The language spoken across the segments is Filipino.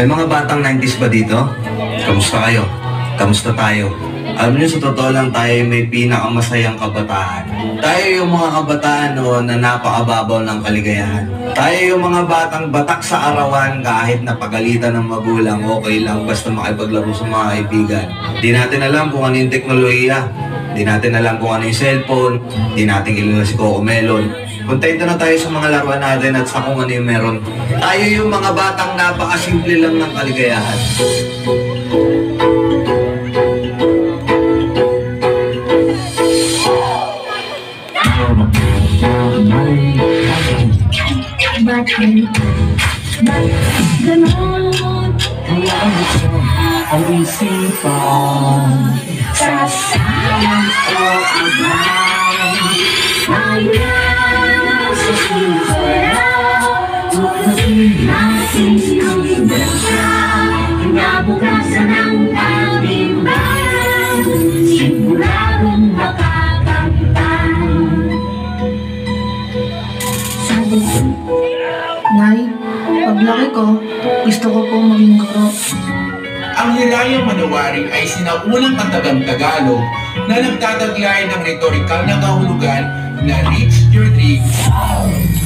May mga batang 90s ba dito? Kamusta kayo? Kamusta tayo? Alam niyo, sa totoo lang tayo may pinakamasayang kabataan. Tayo yung mga kabataan noon na napakababaw ng kaligayahan. Tayo yung mga batang batak sa arawan kahit napagalitan ng magulang, okay lang basta makipaglaro sa mga kaibigan. Di natin alam kung ano yung teknolohiya. Di natin alam kung ano yung cellphone. Di natin kilala si Coco Melon. Kontento na tayo sa mga laruan natin at sa kung ano yung meron. Tayo yung mga batang napakasimple lang ng kaligayahan. Bakit ganon? Kaya gusto ang isipan. Sasayang o abay hanggang sa simulaw. Tuklasin natin ang indasya. Kinabukasan ng pag-ibang siguradong makakamtan. Sabi ko, Nay, paglaki ko, gusto ko po maging guro. Ang Hilayang Manawaring ay sinaunang katagang Tagalog na nagtataglay ng retorikal na kahulugan na reach your dreams,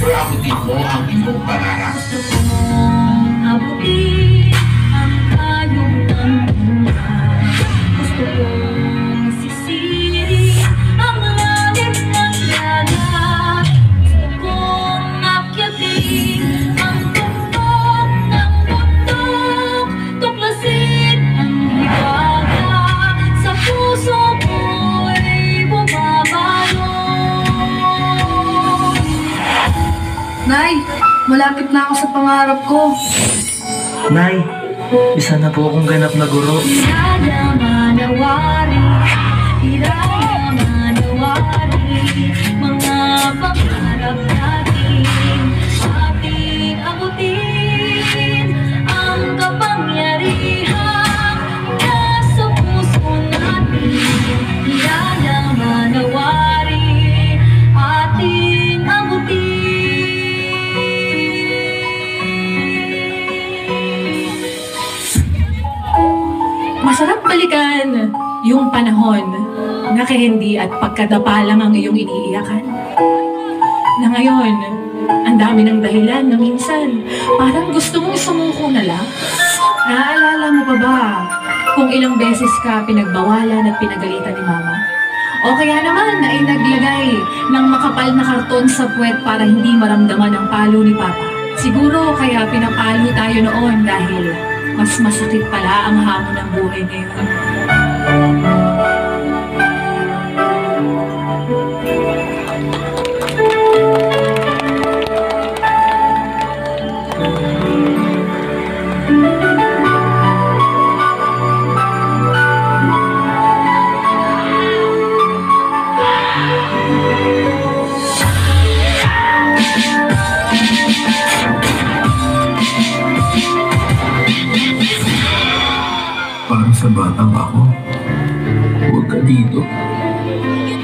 abutin mo ang iyong pangarap. Abutin ang tayong tanungan. Gusto kong sisiri ang lalim ng dagat. Gusto kong akyatin ang tuktok ng bundok. Tuklasin ang hiwaga sa puso ko'y bumabalot. Nay, malapit na ako sa pangarap ko. Nay, isa na po akong ganap na guro. Hiraya manawari, hiraya manawari, mga pangarap natin, ating abutin ang kapangyarihan nasa puso natin. Hiraya manawari, ating abutin. Masarap balikan yung panahon na kahindi at pagkadapa lang ang iyong iniiyakan. Na ngayon, ang dami ng dahilan na minsan parang gusto mong sumuko na lang. Naaalala mo pa ba kung ilang beses ka pinagbawalan at pinagalitan ni Mama? O kaya naman ay naglagay ng makapal na karton sa puwet para hindi maramdaman ang palo ni Papa. Siguro kaya pinapalo tayo noon dahil mas masakit pala ang hamon ng buhay ngayon. Para sa batang ako, huwag ka dito.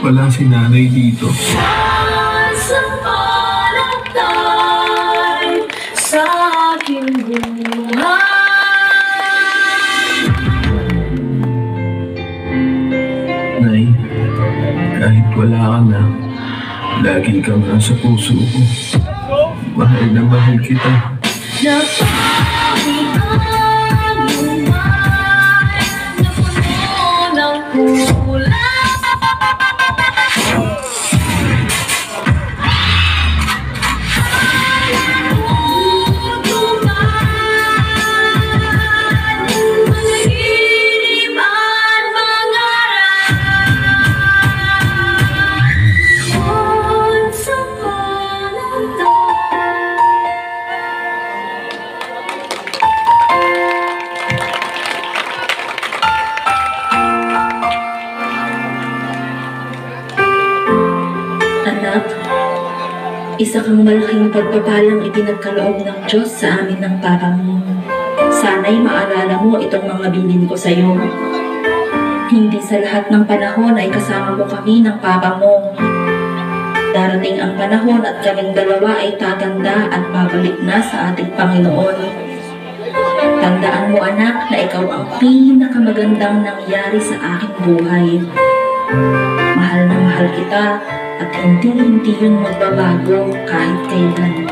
Wala si nanay dito. Sa palatay sa aking buhay. Nay, kahit wala ka na, lagi kang nasa puso ko. Mahal na mahal kita. Napakinggan lumay na puno ng kulay. Anak, isa kang malaking pagpapalang ipinagkaloob ng Diyos sa amin ng Papa mo. Sana'y maalala mo itong mga bilin ko sa iyo. Hindi sa lahat ng panahon ay kasama mo kami ng Papa mo. Darating ang panahon at kaming dalawa ay tatanda at babalik na sa ating Panginoon. Tandaan mo anak na ikaw ang pinakamagandang nangyari sa aking buhay. Mahal na mahal kita at hindi yun magbabago kahit kailan.